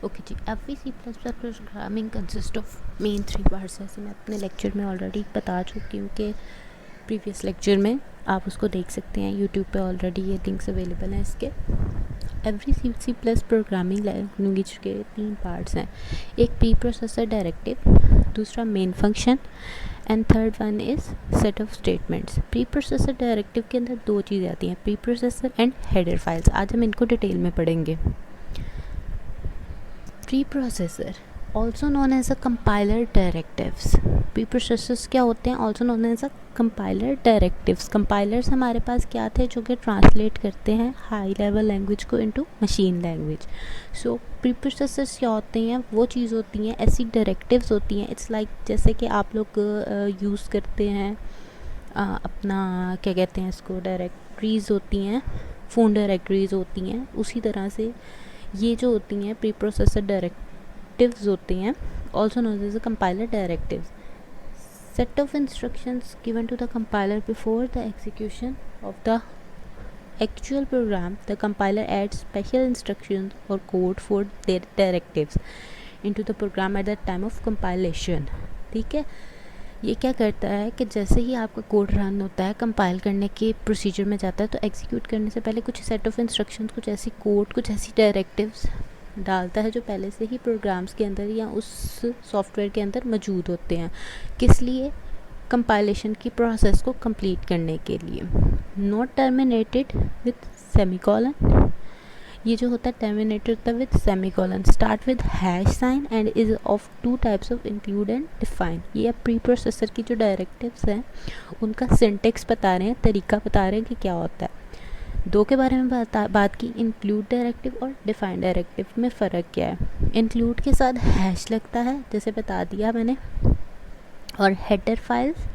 Okay जी, every C plus plus programming consist of main 3 parts. जैसे मैं अपने लेक्चर में ऑलरेडी बता चुकी हूँ कि प्रीवियस लेक्चर में आप उसको देख सकते हैं, यूट्यूब पे ऑलरेडी ये लिंक्स अवेलेबल हैं इसके। Every C plus programming language के 3 पार्ट्स हैं। एक प्री प्रोसेसर डायरेक्टिव, दूसरा main function and third one is set of statements. Preprocessor directive के अंदर 2 चीज़ें आती हैं, preprocessor and header files. आज हम इनको डिटेल में पढ़ेंगे। Preprocessor also known as a compiler directives. Preprocessors क्या होते हैं? Also known as a compiler directives. Compilers हमारे पास क्या थे जो कि ट्रांसलेट करते हैं हाई लेवल लैंग्वेज को इनटू मशीन लैंग्वेज। सो प्रीप्रोसेसर्स क्या होते हैं? वो चीज़ होती हैं, ऐसी डायरेक्टिव्स होती हैं। इट्स लाइक जैसे कि आप लोग यूज़ करते हैं अपना क्या कहते हैं इसको, डायरेक्टरीज़ होती हैं, फ़ोन डायरेक्टरीज़ होती हैं, उसी तरह से ये जो होती हैं प्री प्रोसेसर डायरेक्टिव्स होती हैं, also known as a compiler directives. Set of instructions given to the compiler before the execution of the actual program. The compiler adds special instructions और code for their directives into the program at the time of compilation. ठीक है, ये क्या करता है कि जैसे ही आपका कोड रन होता है, कंपाइल करने के प्रोसीजर में जाता है, तो एग्जीक्यूट करने से पहले कुछ सेट ऑफ इंस्ट्रक्शंस, कुछ ऐसी कोड, कुछ ऐसी डायरेक्टिव्स डालता है जो पहले से ही प्रोग्राम्स के अंदर या उस सॉफ्टवेयर के अंदर मौजूद होते हैं। किस लिए? कंपाइलेशन की प्रोसेस को कंप्लीट करने के लिए। Not terminated with semicolon. ये जो होता है टर्मिनेटेड होता है with semicolon, start with hash sign and is of 2 types of include and define. ये अब प्री प्रोसेसर की जो डायरेक्टिव्स हैं उनका सिंटेक्स बता रहे हैं, तरीका बता रहे हैं कि क्या होता है। 2 के बारे में बात की, इंक्लूड डायरेक्टिव और डिफाइन डायरेक्टिव में फ़र्क क्या है। इंक्लूड के साथ हैश लगता है, जैसे बता दिया मैंने, और हेडर फाइल्स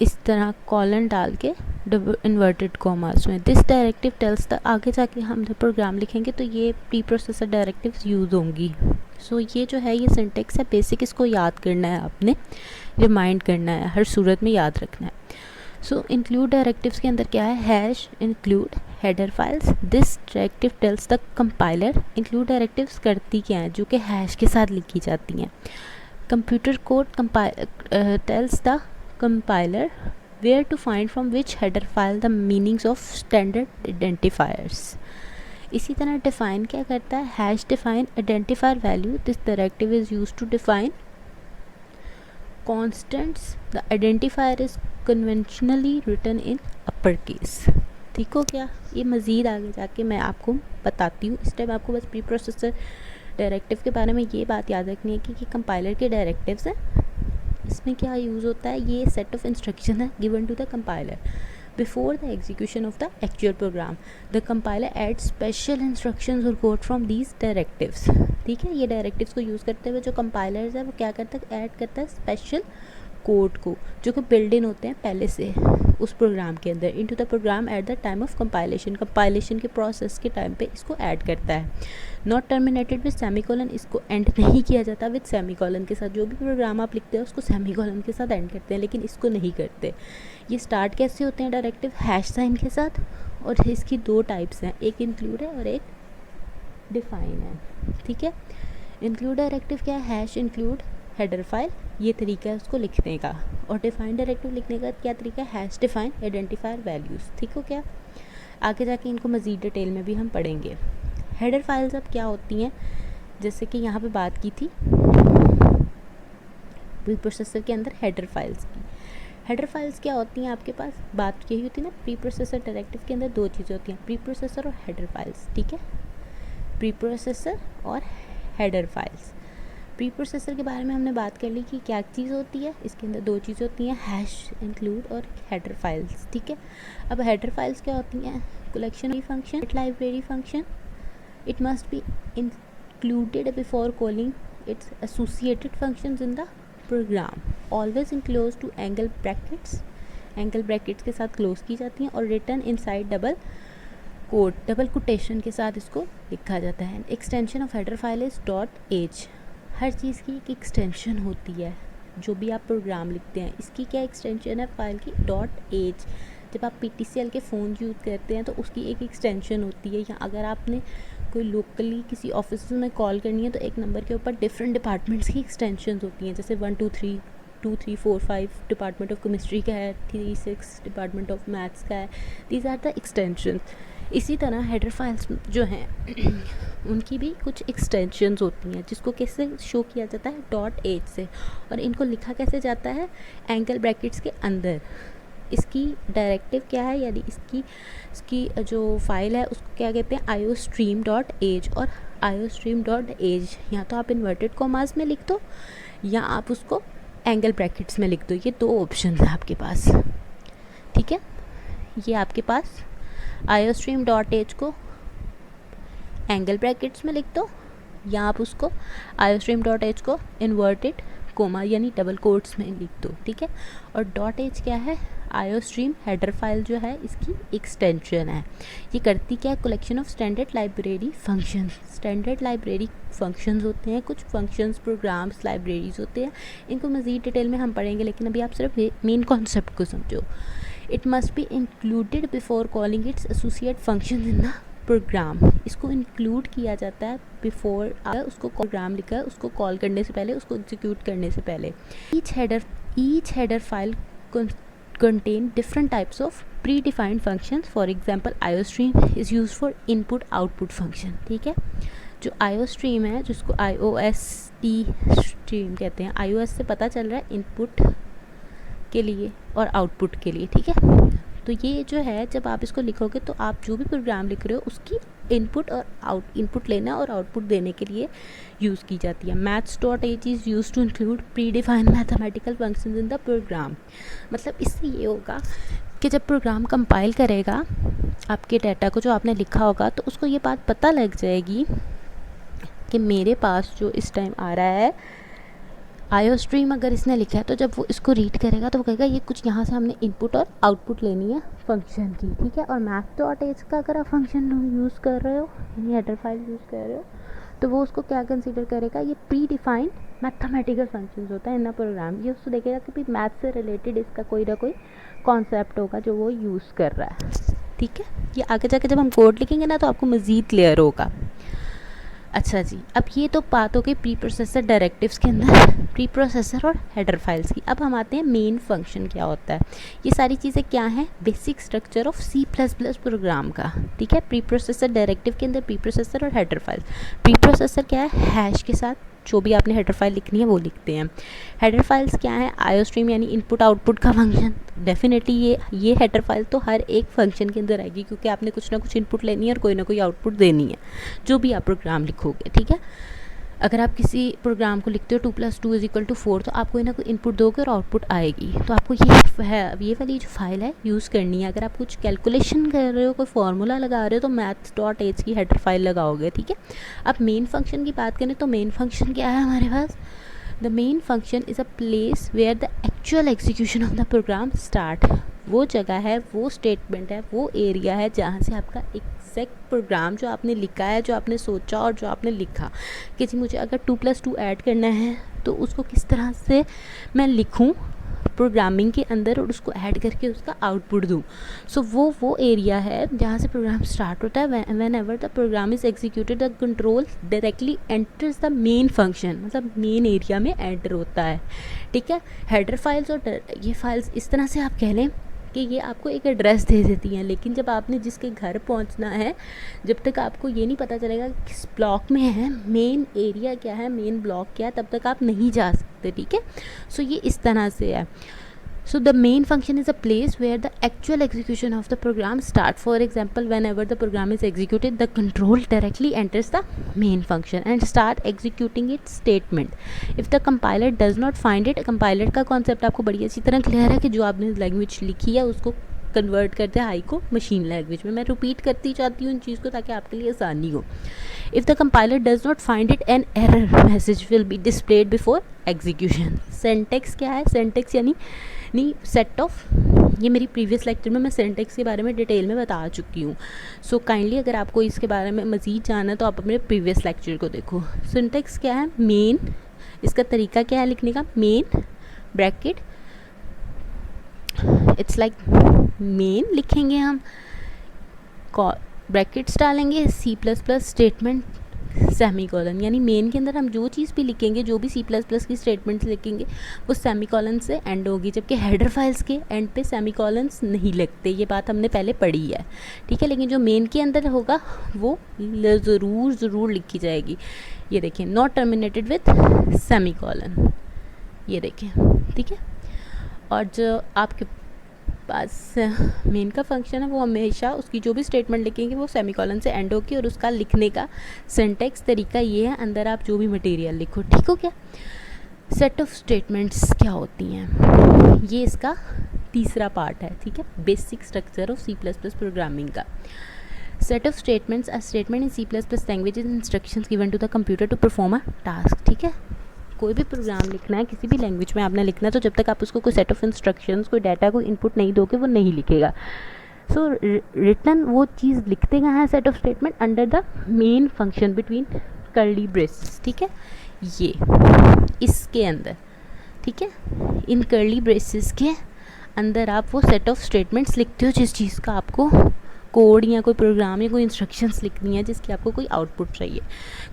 इस तरह कॉलन डाल के इन्वर्टेड कॉमर्स में। दिस डायरेक्टिव टेल्स द, आगे जाके हम जब प्रोग्राम लिखेंगे तो ये प्री प्रोसेसर डायरेक्टिव्स यूज़ होंगी। सो ये जो है ये सिंटेक्स है बेसिक, इसको याद करना है आपने, रिमाइंड करना है, हर सूरत में याद रखना है। सो इंक्लूड डायरेक्टिव्स के अंदर क्या है? Hash include header files. This directive tells the compiler. Include directives करती क्या है? जो कि हैश के साथ लिखी जाती हैं। Computer code tells the compiler where to find from which header file the meanings of standard identifiers. इसी तरह define क्या करता है? hash define identifier value. This directive is used to define constants. The identifier is conventionally written in uppercase. ठीक हो क्या? ये मज़ीद आगे जाके मैं आपको बताती हूँ। इस टाइम आपको बस प्री प्रोसेसर डायरेक्टिव के बारे में ये बात याद रखनी है कि कंपाइलर के डायरेक्टिव्स हैं। इसमें क्या यूज़ होता है? ये सेट ऑफ इंस्ट्रक्शन है given to the compiler before the execution of the actual program. The compiler add special instructions और कोड फ्रॉम दीज डायरेक्टिव्स। ठीक है, ये डायरेक्टिव्स को यूज़ करते हुए जो कंपाइलर्स है वो क्या करता है? ऐड करता है स्पेशल कोड को, जो कि बिल्ड इन होते हैं पहले से उस प्रोग्राम के अंदर, into the program at the time of compilation. Compilation के प्रोसेस के टाइम पे इसको ऐड करता है। नॉट टर्मिनेटेड विद सेमीकोलन, इसको एंड नहीं किया जाता विद सेमीकोलन के साथ। जो भी प्रोग्राम आप लिखते हैं उसको सेमीकोलन के साथ एंड करते हैं, लेकिन इसको नहीं करते। ये स्टार्ट कैसे होते हैं डायरेक्टिव? हैश साइन के साथ। और इसकी 2 टाइप्स हैं, एक इंक्लूड है और एक डिफाइन है। ठीक है, इंक्लूड डायरेक्टिव क्या है? हैश इंक्लूड हेडर फाइल, ये तरीका है उसको लिखने का। और डिफाइन डायरेक्टिव लिखने का क्या तरीका है? Hash define identifier values. ठीक हो क्या? आगे जाके इनको मज़ीद डिटेल में भी हम पढ़ेंगे। हेडर फाइल्स अब क्या होती हैं? जैसे कि यहाँ पे बात की थी प्री प्रोसेसर के अंदर हेडर फाइल्स की। हेडर फाइल्स क्या होती हैं आपके पास? बात यही होती है ना, प्री प्रोसेसर डायरेक्टिव के अंदर 2 चीज़ें होती हैं, प्री प्रोसेसर और हेडर फाइल्स। ठीक है, प्री प्रोसेसर और हेडर फाइल्स। प्री प्रोसेसर के बारे में हमने बात कर ली कि क्या चीज़ होती है। इसके अंदर 2 चीज़ें होती हैं, हैश इंक्लूड और हेडर फाइल्स। ठीक है, अब हेडर फाइल्स क्या होती हैं? Collection function, library function. It must be included before calling its associated functions in the program. Always enclose to angle brackets, angle brackets के साथ क्लोज की जाती हैं। और return inside double quote, double quotation के साथ इसको लिखा जाता है। Extension of header file is .h। हर चीज़ की एक एक्सटेंशन होती है, जो भी आप प्रोग्राम लिखते हैं इसकी क्या एक्सटेंशन है फाइल की? .h। जब आप PTCL के फ़ोन यूज़ करते हैं तो उसकी एक एक्सटेंशन होती है, या अगर आपने कोई लोकली किसी ऑफिस में कॉल करनी है तो एक नंबर के ऊपर डिफरेंट डिपार्टमेंट्स की एक्सटेंशन होती हैं, जैसे 1 2 3 2 3 4 5 डिपार्टमेंट ऑफ केमिस्ट्री का है, 3 6 डिपार्टमेंट ऑफ मैथ्स का है। These are the extension. इसी तरह हेडर फाइल्स जो हैं उनकी भी कुछ एक्सटेंशंस होती हैं, जिसको कैसे शो किया जाता है .h से, और इनको लिखा कैसे जाता है एंगल ब्रैकेट्स के अंदर। इसकी डायरेक्टिव क्या है, यानी इसकी जो फाइल है उसको क्या कहते हैं iostream.h और iostream.h। या तो आप इन्वर्टेड कॉमास में लिख दो या आप उसको एंगल ब्रैकेट्स में लिख दो, ये दो ऑप्शन है आपके पास, ठीक है। ये आपके पास iostream.h को एंगल ब्रैकेट्स में लिख दो या आप उसको iostream.h को इन्वर्टेड कोमा यानी डबल कोट्स में लिख दो, ठीक है। और .h क्या है, iostream हेडर फाइल जो है इसकी एक्सटेंशन है। ये करती क्या है, collection of standard library functions. Standard library functions होते हैं, कुछ फंक्शंस प्रोग्राम्स लाइब्रेरीज होते हैं, इनको मज़ीद डिटेल में हम पढ़ेंगे, लेकिन अभी आप सिर्फ मेन कॉन्सेप्ट को समझो। It must be included before calling its associate function in the program. इसको इंक्लूड किया जाता है बिफोर, उसको प्रोग्राम लिखा है उसको कॉल करने से पहले, उसको एग्जीक्यूट करने से पहले। Each header file contain different types of predefined functions. For example, iostream is used for input output function, ठीक है। जो iostream है, जिसको IOST स्ट्रीम कहते हैं, iOS से पता चल रहा है इनपुट के लिए और आउटपुट के लिए, ठीक है। तो ये जो है जब आप इसको लिखोगे तो आप जो भी प्रोग्राम लिख रहे हो उसकी इनपुट लेना और आउटपुट देने के लिए यूज़ की जाती है। maths.h is use to include predefined mathematical functions in the program. मतलब इससे ये होगा कि जब प्रोग्राम कंपाइल करेगा आपके डाटा को जो आपने लिखा होगा, तो उसको ये बात पता लग जाएगी कि मेरे पास जो इस टाइम आ रहा है iostream अगर इसने लिखा है, तो जब वो इसको रीड करेगा तो वो कहेगा ये कुछ यहाँ से हमने इनपुट और आउटपुट लेनी है फंक्शन की, ठीक है। और math.h का अगर आप फंक्शन यूज़ कर रहे हो यानी हेडर फाइल यूज़ कर रहे हो, तो वो उसको क्या कंसीडर करेगा, ये प्री डिफाइंड मैथमेटिकल फंक्शंस होता है इन प्रोग्राम। ये उसको देखेगा कि भाई मैथ से रिलेटेड इसका कोई ना कोई कॉन्सेप्ट होगा जो वो यूज़ कर रहा है, ठीक है। ये आगे जाके जब हम कोड लिखेंगे ना तो आपको मज़ीद क्लियर होगा। अच्छा जी, अब ये तो बात हो गई प्री प्रोसेसर डायरेक्टिव्स के अंदर, प्री प्रोसेसर और हेडर फाइल्स की। अब हम आते हैं मेन फंक्शन क्या होता है। ये सारी चीज़ें क्या हैं, basic structure of C++ program का, ठीक है। प्री प्रोसेसर डायरेक्टिव के अंदर प्री प्रोसेसर और हेडर फाइल। प्री प्रोसेसर क्या है, हैश के साथ जो भी आपने हेडर फाइल लिखनी है वो लिखते हैं। हेडर फाइल्स क्या है, iostream यानी इनपुट आउटपुट का फंक्शन। डेफिनेटली ये हेडर फाइल तो हर एक फंक्शन के अंदर आएगी, क्योंकि आपने कुछ ना कुछ इनपुट लेनी है और कोई ना कोई आउटपुट देनी है जो भी आप प्रोग्राम लिखोगे, ठीक है। अगर आप किसी प्रोग्राम को लिखते हो 2 + 2 = 4, तो आप कोई ना कोई इनपुट दोगे और आउटपुट आएगी। तो आपको ये वाली जो फाइल है यूज़ करनी है। अगर आप कुछ कैलकुलेशन कर रहे हो, कोई फार्मूला लगा रहे हो, तो maths.h की हेडर फाइल लगाओगे, ठीक है। अब मेन फंक्शन की बात करें तो मेन फंक्शन क्या है हमारे पास, the main function is a place where the actual execution of the program start. वो जगह है, वो स्टेटमेंट है, वो एरिया है जहाँ से आपका एग्जैक्ट प्रोग्राम जो आपने लिखा है, जो आपने सोचा और जो आपने लिखा कि जी मुझे अगर 2 + 2 ऐड करना है तो उसको किस तरह से मैं लिखूं प्रोग्रामिंग के अंदर और उसको ऐड करके उसका आउटपुट दूं। सो वो एरिया है जहाँ से प्रोग्राम स्टार्ट होता है। Whenever the program is executed the control directly enters the main function, मतलब मेन एरिया में एंटर होता है, ठीक है। हेडर फाइल्स और ये फाइल्स इस तरह से आप कह लें कि ये आपको एक एड्रेस दे देती हैं, लेकिन जब आपने जिसके घर पहुंचना है, जब तक आपको ये नहीं पता चलेगा किस ब्लॉक में है, मेन एरिया क्या है, मेन ब्लॉक क्या है, तब तक आप नहीं जा सकते, ठीक है। सो ये इस तरह से है। So the main function is a place where the actual execution of the program starts. For example, whenever the program is executed, the control directly enters the main function and start executing its statement. If the compiler does not find it, compiler का concept आपको बड़ी अच्छी तरह clear है कि जो आपने language लिखी है उसको कन्वर्ट करते हैं हाई को मशीन लैंग्वेज में। मैं रिपीट करती जाती हूँ इन चीज़ को ताकि आपके लिए आसानी हो। If the compiler does not find it, an error message will be displayed before execution. Syntax क्या है, सेंटेक्स यानी सेट ऑफ, ये मेरी प्रीवियस लेक्चर में मैं सेंटेक्स के बारे में डिटेल में बता चुकी हूँ। सो काइंडली अगर आपको इसके बारे में मज़ीद जानना है तो आप अपने प्रीवियस लेक्चर को देखो। सिंटेक्स क्या है, मेन, इसका तरीका क्या है लिखने का, main bracket, its like main लिखेंगे हम, ब्रैकेट्स डालेंगे, C plus plus statement semicolon, यानी मेन के अंदर हम जो चीज़ भी लिखेंगे, जो भी सी प्लस प्लस की स्टेटमेंट्स लिखेंगे वो सेमी कॉलन से एंड होगी, जबकि हेडर फाइल्स के एंड पे सेमी कॉलन्स नहीं लगते, ये बात हमने पहले पढ़ी है, ठीक है। लेकिन जो मेन के अंदर होगा वो ज़रूर लिखी जाएगी। ये देखिए, not terminated with semi colon, ये देखिए, ठीक है। और जो आपके पास मेन का फंक्शन है वो हमेशा उसकी जो भी स्टेटमेंट लिखेंगे वो सेमीकोलन से एंड होगी, और उसका लिखने का सिंटैक्स तरीका ये है, अंदर आप जो भी मटेरियल लिखो, ठीक हो क्या। सेट ऑफ स्टेटमेंट्स क्या होती हैं, ये इसका तीसरा पार्ट है, ठीक है, basic structure of C plus plus programming का। Set of statements, a statement in C plus plus language is instructions given to the computer to perform a task, ठीक है। कोई भी प्रोग्राम लिखना है, किसी भी लैंग्वेज में आपने लिखना है, तो जब तक आप उसको कोई सेट ऑफ इंस्ट्रक्शंस, कोई डाटा, कोई इनपुट नहीं दोगे वो नहीं लिखेगा। सो रिटर्न वो चीज़ लिखते कहाँ है, set of statement under the main function between curly braces, ठीक है, ये इसके अंदर, ठीक है। इन कर्ली ब्रेसेस के अंदर आप वो सेट ऑफ स्टेटमेंट्स लिखते हो जिस चीज़ का आपको कोड या कोई प्रोग्राम या कोई इंस्ट्रक्शंस लिखनी है जिसकी आपको कोई आउटपुट चाहिए।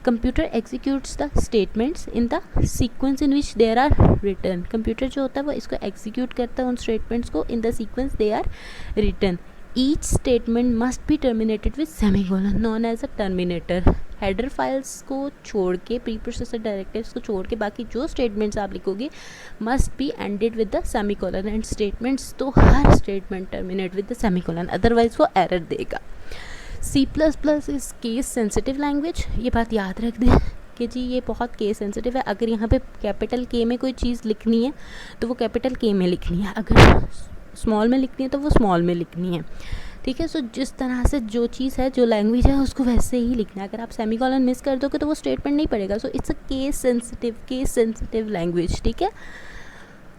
Computer executes the statements in the sequence in which there are return, computer जो होता है वो इसको एग्जीक्यूट करता है उन स्टेटमेंट्स को in the sequence they are return. Each statement must be terminated with semicolon known as a terminator. Header files को छोड़ के, प्री प्रोसेसर डायरेक्टिव्स को छोड़ के बाकी जो स्टेटमेंट्स आप लिखोगे must be ended with the semicolon, and statements तो हर statement terminate with the semicolon, otherwise वो एरर देगा। C plus plus is case sensitive language, ये बात याद रख दें कि जी ये बहुत केस सेंसिटिव है। अगर यहाँ पे कैपिटल के में कोई चीज़ लिखनी है तो वो कैपिटल के में लिखनी है, अगर स्मॉल में लिखनी है तो वो स्मॉल में लिखनी है, ठीक है। सो जिस तरह से जो चीज़ है, जो लैंग्वेज है, उसको वैसे ही लिखना है। अगर आप सेमीकोलन मिस कर दोगे तो वो स्टेटमेंट नहीं पड़ेगा। So it's a case sensitive language, ठीक है,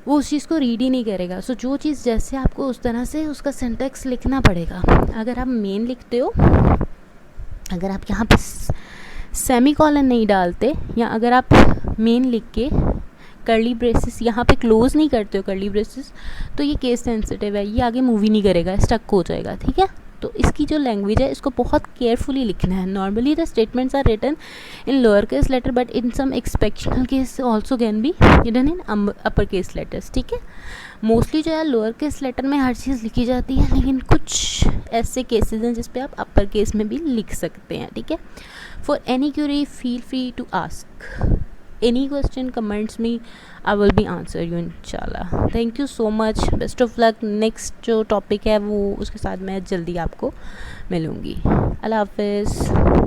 वो उस चीज़ को रीड ही नहीं करेगा। सो जो चीज़ जैसे आपको उस तरह से उसका सिंटैक्स लिखना पड़ेगा। अगर आप मेन लिखते हो, अगर आप यहाँ पे सेमीकोलन नहीं डालते, या अगर आप मेन लिख के कर्ली ब्रेसेस यहाँ पे क्लोज नहीं करते हो कर्ली ब्रेसेस, तो ये केस सेंसिटिव है, ये आगे मूव ही नहीं करेगा, स्टक हो जाएगा, ठीक है। तो इसकी जो लैंग्वेज है इसको बहुत केयरफुली लिखना है। Normally the statements are written in lower case letter, but in some exceptional case also can be written in upper case letters, ठीक है। मोस्टली जो है लोअर केस लेटर में हर चीज़ लिखी जाती है, लेकिन कुछ ऐसे केसेस हैं जिस पे आप अपर केस में भी लिख सकते हैं, ठीक है। For any query feel free to ask any question, comments me, I will be answer you inshallah. Thank you so much, best of luck. next जो टॉपिक है वो उसके साथ मैं जल्दी आपको मिलूँगी। अल्लाह हाफिज़।